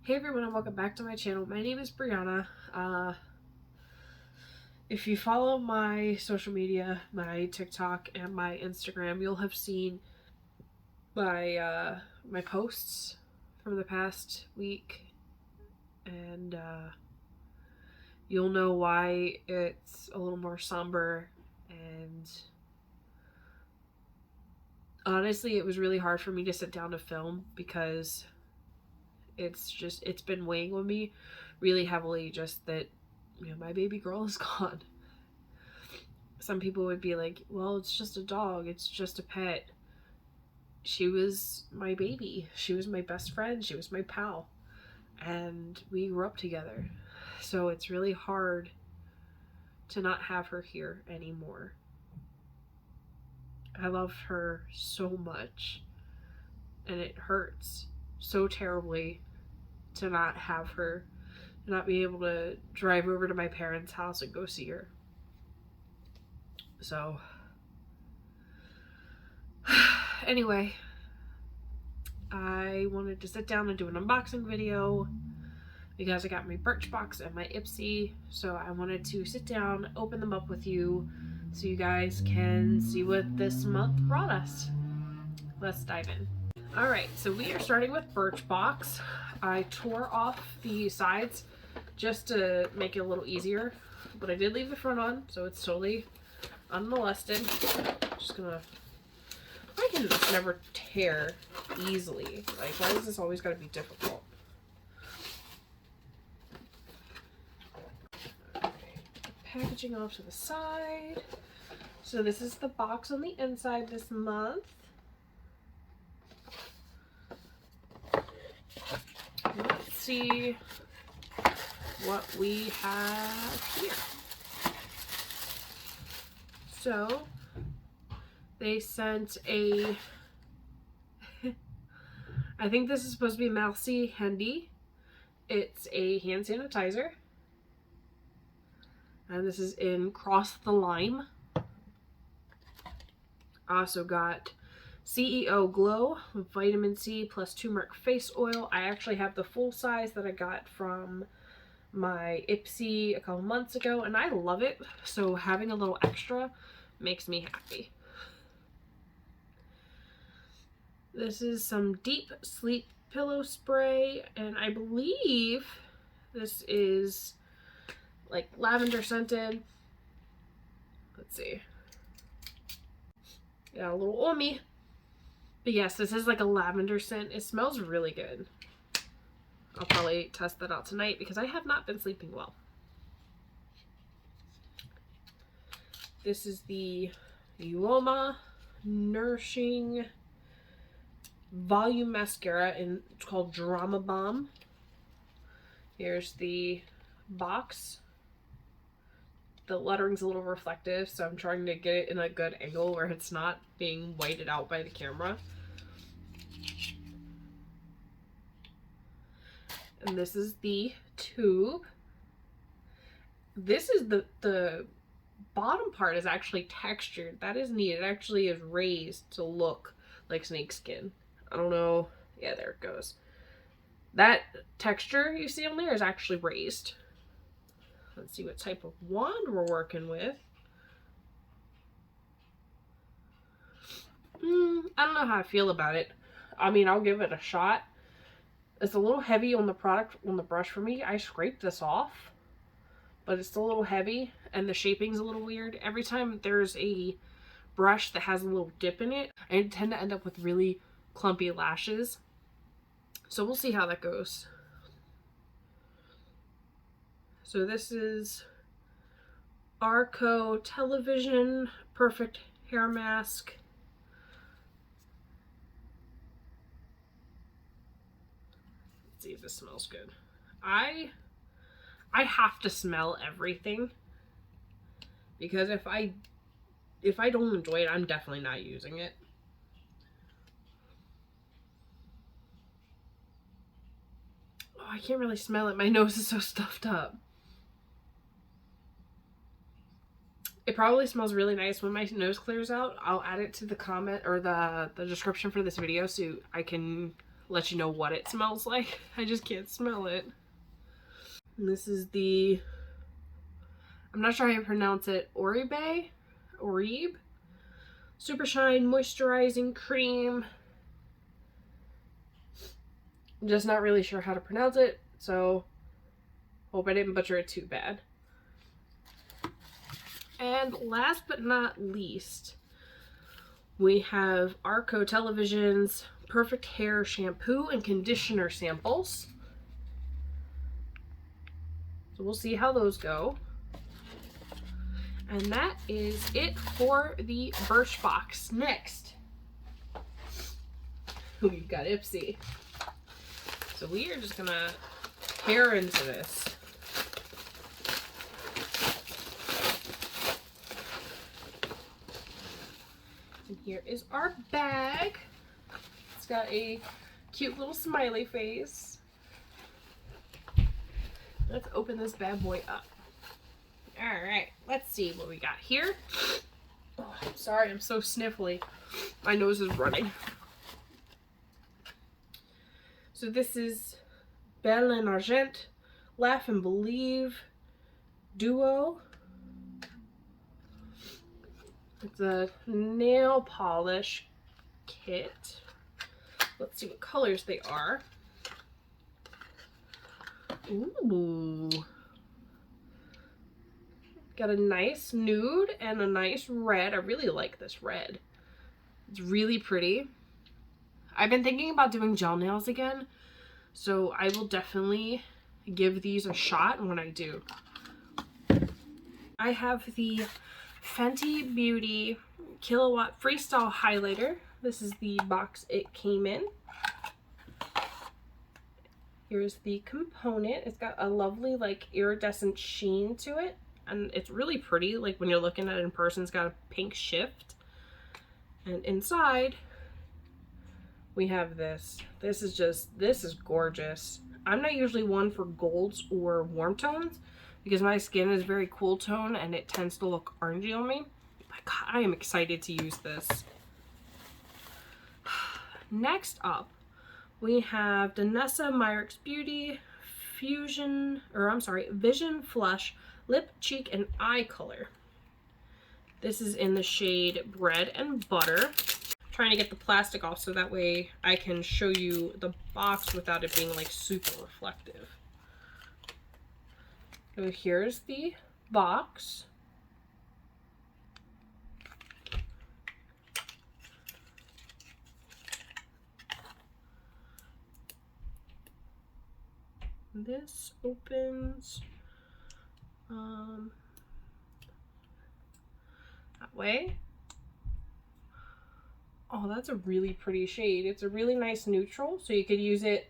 Hey everyone, and welcome back to my channel. My name is Briana. If you follow my social media, my TikTok and my Instagram, you'll have seen my my posts from the past week, and you'll know why it's a little more somber. And honestly, it was really hard for me to sit down to film because it's been weighing on me really heavily, just that, you know, my baby girl is gone. Some people would be like, well, it's just a dog, it's just a pet. She was my baby, she was my best friend, she was my pal, and we grew up together. So it's really hard to not have her here anymore. I love her so much, and it hurts so terribly to not have her, to not be able to drive over to my parents' house and go see her. So anyway, I wanted to sit down and do an unboxing video because I got my Birchbox and my Ipsy, so I wanted to sit down, open them up with you so you guys can see what this month brought us. Let's dive in. Alright, so we are starting with Birchbox. I tore off the sides just to make it a little easier, but I did leave the front on, so it's totally unmolested. Just gonna... I can just never tear easily. Like, why does this always gotta be difficult? Okay, packaging off to the side. So this is the box on the inside this month. Let's see what we have here. So they sent a I think this is supposed to be Mousy Handy. It's a hand sanitizer, and this is in Cross the Lime. I also got CEO Glow Vitamin C plus turmeric face oil. I actually have the full size that I got from my Ipsy a couple months ago, and I love it, so having a little extra makes me happy. This is some deep sleep pillow spray, and I believe this is like lavender scented. Let's see. Yeah, a little Uoma. But yes, this is like a lavender scent. It smells really good. I'll probably test that out tonight because I have not been sleeping well. This is the Uoma Nourishing Volume Mascara, and it's called Drama Bomb. Here's the box. The lettering's a little reflective, so I'm trying to get it in a good angle where it's not being whited out by the camera. And this is the tube. This is the bottom part is actually textured. That is neat. It actually is raised to look like snake skin. I don't know. Yeah, there it goes. That texture you see on there is actually raised. Let's see what type of wand we're working with. I don't know how I feel about it. I mean, I'll give it a shot. It's a little heavy on the product, on the brush for me. I scraped this off, but it's still a little heavy, and the shaping's a little weird. Every time there's a brush that has a little dip in it, I tend to end up with really clumpy lashes. So we'll see how that goes. So this is Arco Television Perfect Hair Mask. Let's see if this smells good. I have to smell everything, because if I don't enjoy it, I'm definitely not using it. Oh, I can't really smell it. My nose is so stuffed up. It probably smells really nice when my nose clears out. I'll add it to the comment or the description for this video so I can let you know what it smells like. I just can't smell it. And this is the, I'm not sure how you pronounce it, Oribe? Super Shine Moisturizing Cream. I'm just not really sure how to pronounce it, so hope I didn't butcher it too bad. And last but not least, we have Arco Television's Perfect Hair Shampoo and Conditioner samples. So we'll see how those go. And that is it for the Birchbox. Next, we've got Ipsy. So we are just gonna tear into this. And here is our bag. It's got a cute little smiley face. Let's open this bad boy up. Alright, let's see what we got here. Oh, I'm sorry, I'm so sniffly. My nose is running. So this is Belle and Argent Laugh and Believe Duo. It's a nail polish kit. Let's see what colors they are. Ooh. Got a nice nude and a nice red. I really like this red. It's really pretty. I've been thinking about doing gel nails again, so I will definitely give these a shot when I do. I have the Fenty Beauty Kilowatt Freestyle Highlighter. This is the box it came in. Here's the component. It's got a lovely like iridescent sheen to it. And it's really pretty, like when you're looking at it in person, it's got a pink shift. And inside, we have this. This is gorgeous. I'm not usually one for golds or warm tones because my skin is very cool tone and it tends to look orangey on me. But God, I am excited to use this. Next up, we have Danessa Myricks Beauty Vision Flush Lip, Cheek, and Eye Color. This is in the shade Bread and Butter. I'm trying to get the plastic off so that way I can show you the box without it being like super reflective. So here's the box. This opens that way. Oh, that's a really pretty shade. It's a really nice neutral, so you could use it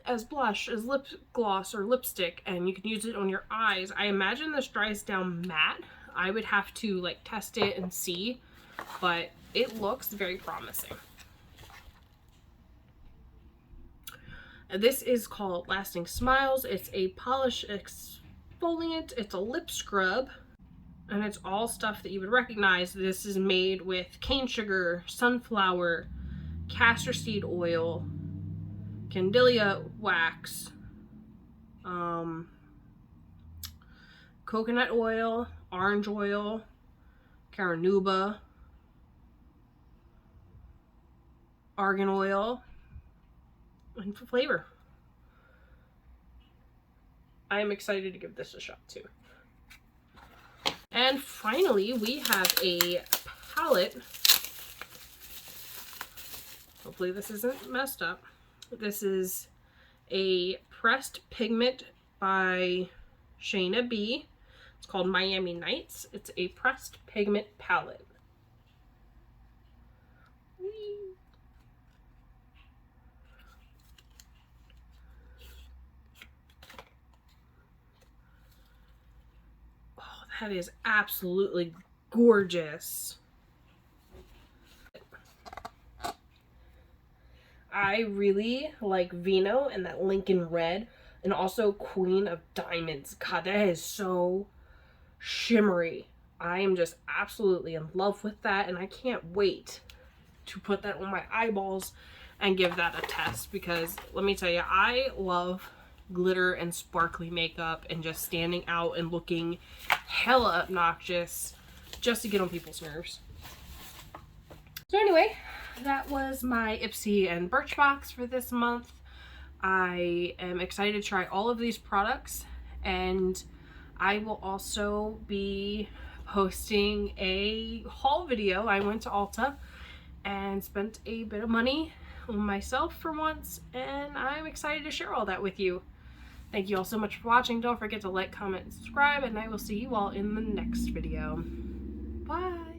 as blush, as lip gloss, or lipstick, and you can use it on your eyes. I imagine this dries down matte. I would have to like test it and see, but it looks very promising. This is called Lasting Smiles. It's a polish exfoliant. It's a lip scrub, and it's all stuff that you would recognize. This is made with cane sugar, sunflower, castor seed oil, candelia wax, coconut oil, orange oil, carnauba, argan oil, and for flavor. I am excited to give this a shot too. And finally, we have a palette. Hopefully this isn't messed up. This is a pressed pigment by Shayna B. It's called Miami Nights. It's a pressed pigment palette. Oh, that is absolutely gorgeous. I really like Vino and that Lincoln Red, and also Queen of Diamonds. God, that is so shimmery. I am just absolutely in love with that, and I can't wait to put that on my eyeballs and give that a test, because let me tell you, I love glitter and sparkly makeup and just standing out and looking hella obnoxious just to get on people's nerves. So anyway, that was my Ipsy and Birchbox for this month. I am excited to try all of these products, and I will also be posting a haul video. I went to Ulta and spent a bit of money on myself for once, and I'm excited to share all that with you. Thank you all so much for watching. Don't forget to like, comment, and subscribe, and I will see you all in the next video. Bye!